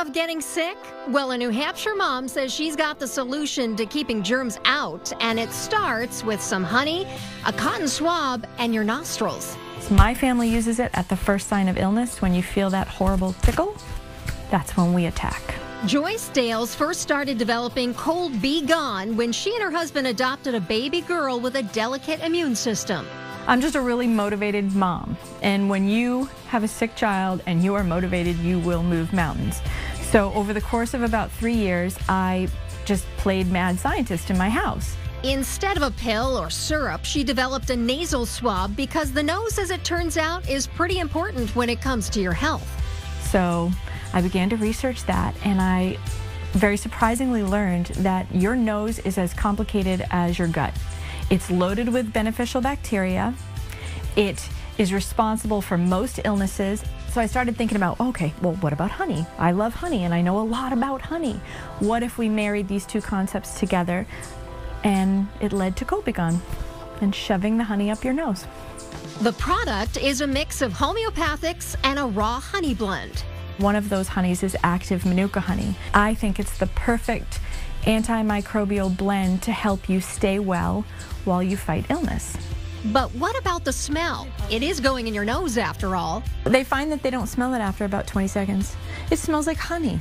of getting sick? Well, a New Hampshire mom says she's got the solution to keeping germs out, and it starts with some honey, a cotton swab, and your nostrils. My family uses it at the first sign of illness. When you feel that horrible tickle, that's when we attack. Joyce Dales first started developing Cold B Gone when she and her husband adopted a baby girl with a delicate immune system. I'm just a really motivated mom, and when you have a sick child and you are motivated, you will move mountains. So over the course of about 3 years, I just played mad scientist in my house. Instead of a pill or syrup, she developed a nasal swab because the nose, as it turns out, is pretty important when it comes to your health. So I began to research that, and I very surprisingly learned that your nose is as complicated as your gut. It's loaded with beneficial bacteria. It is responsible for most illnesses. So I started thinking about, okay, well, what about honey? I love honey, and I know a lot about honey. What if we married these two concepts together? And it led to Cold B Gone and shoving the honey up your nose. The product is a mix of homeopathics and a raw honey blend. One of those honeys is active Manuka honey. I think it's the perfect antimicrobial blend to help you stay well while you fight illness. But what about the smell? It is going in your nose after all. They find that they don't smell it after about 20 seconds. It smells like honey.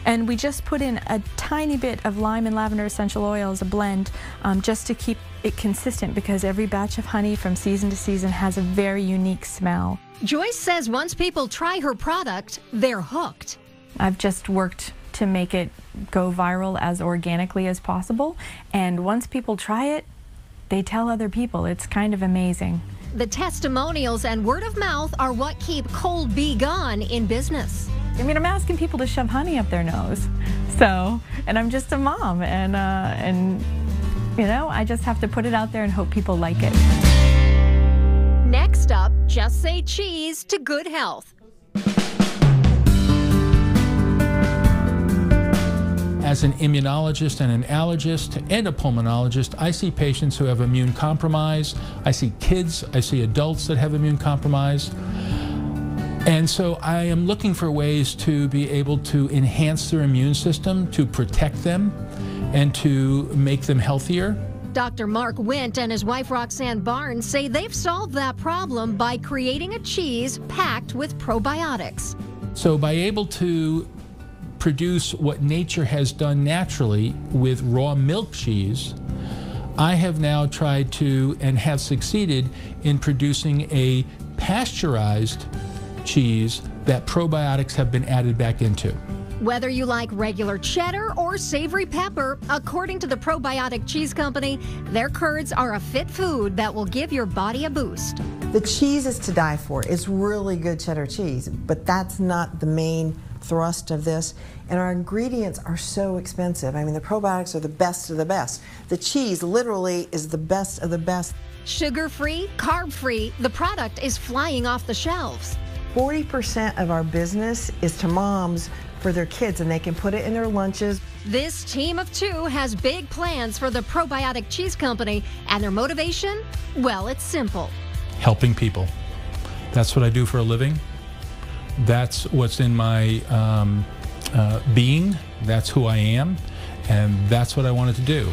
And we just put in a tiny bit of lime and lavender essential oil as a blend just to keep it consistent, because every batch of honey from season to season has a very unique smell. Joyce says once people try her product, they're hooked. I've just worked to make it go viral as organically as possible, and once people try it, they tell other people. It's kind of amazing. The testimonials and word of mouth are what keep Cold B Gone in business. I mean, I'm asking people to shove honey up their nose. So, and I'm just a mom, and you know, I just have to put it out there and hope people like it. Next up, just say cheese to good health. As an immunologist and an allergist and a pulmonologist, I see patients who have immune compromise. I see kids, I see adults that have immune compromise. And so I am looking for ways to be able to enhance their immune system, to protect them, and to make them healthier. Dr. Mark Wint and his wife Roxanne Barnes say they've solved that problem by creating a cheese packed with probiotics. So by able to produce what nature has done naturally with raw milk cheese, I have now tried to and have succeeded in producing a pasteurized cheese that probiotics have been added back into. Whether you like regular cheddar or savory pepper, according to the Probiotic Cheese Company, their curds are a fit food that will give your body a boost. The cheese is to die for. It's really good cheddar cheese, but that's not the main thrust of this. And our ingredients are so expensive. I mean, the probiotics are the best of the best. The cheese literally is the best of the best. Sugar-free, carb-free, the product is flying off the shelves. 40% of our business is to moms for their kids, and they can put it in their lunches. This team of two has big plans for the Probiotic Cheese Company, and their motivation? Well, it's simple. Helping people. That's what I do for a living. That's what's in my being. That's who I am, and that's what I wanted to do.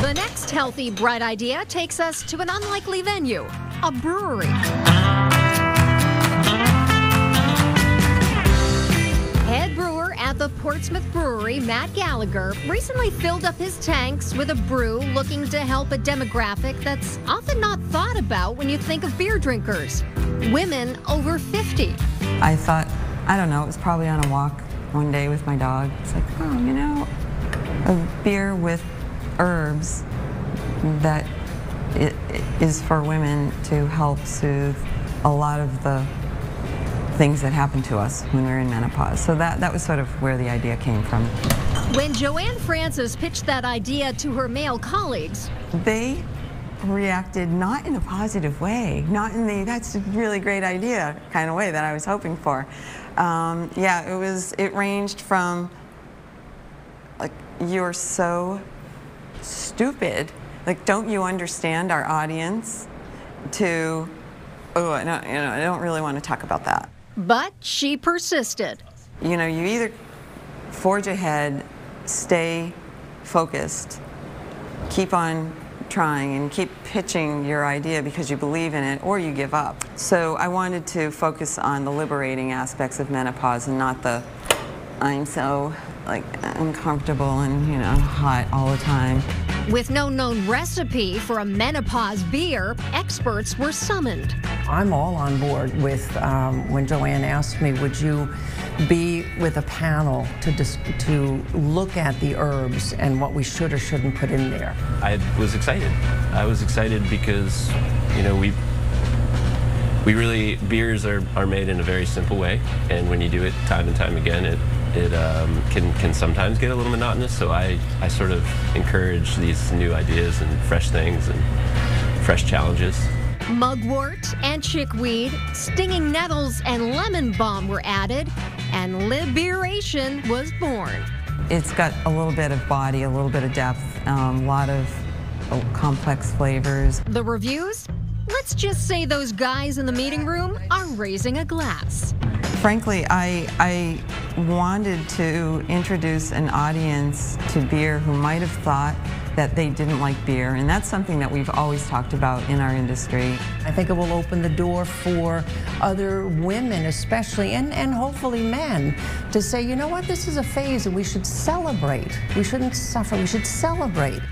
The next healthy, bright idea takes us to an unlikely venue, a brewery. Head brewer at the Portsmouth Brewery, Matt Gallagher, recently filled up his tanks with a brew looking to help a demographic that's often not thought about when you think of beer drinkers, women over 50. I thought, I don't know, it was probably on a walk one day with my dog. It's like, oh, you know, a beer with herbs that is for women to help soothe a lot of the things that happen to us when we're in menopause. So that was sort of where the idea came from. When Joanne Francis pitched that idea to her male colleagues, they reacted not in a positive way, not in the that's a really great idea kind of way that I was hoping for. Yeah, it ranged from like, you're so stupid, like, don't you understand our audience, to, oh, no, you know, I don't really want to talk about that. but she persisted. You know, you either forge ahead, stay focused, keep on trying and keep pitching your idea because you believe in it, or you give up. So I wanted to focus on the liberating aspects of menopause and not the I'm so uncomfortable and, you know, hot all the time. With no known recipe for a menopause beer, experts were summoned. I'm all on board with when Joanne asked me, would you be with a panel to look at the herbs and what we should or shouldn't put in there? I was excited. I was excited because, you know, beers are made in a very simple way, and when you do it time and time again, it can sometimes get a little monotonous. So I sort of encourage these new ideas and fresh things and fresh challenges. Mugwort and chickweed, stinging nettles and lemon balm were added, and Liberation was born. It's got a little bit of body, a little bit of depth, a lot of complex flavors. The reviews? Let's just say those guys in the meeting room are raising a glass. Frankly, I wanted to introduce an audience to beer who might have thought that they didn't like beer, and that's something that we've always talked about in our industry. I think it will open the door for other women especially, and hopefully men, to say, you know what, this is a phase and we should celebrate. We shouldn't suffer, we should celebrate.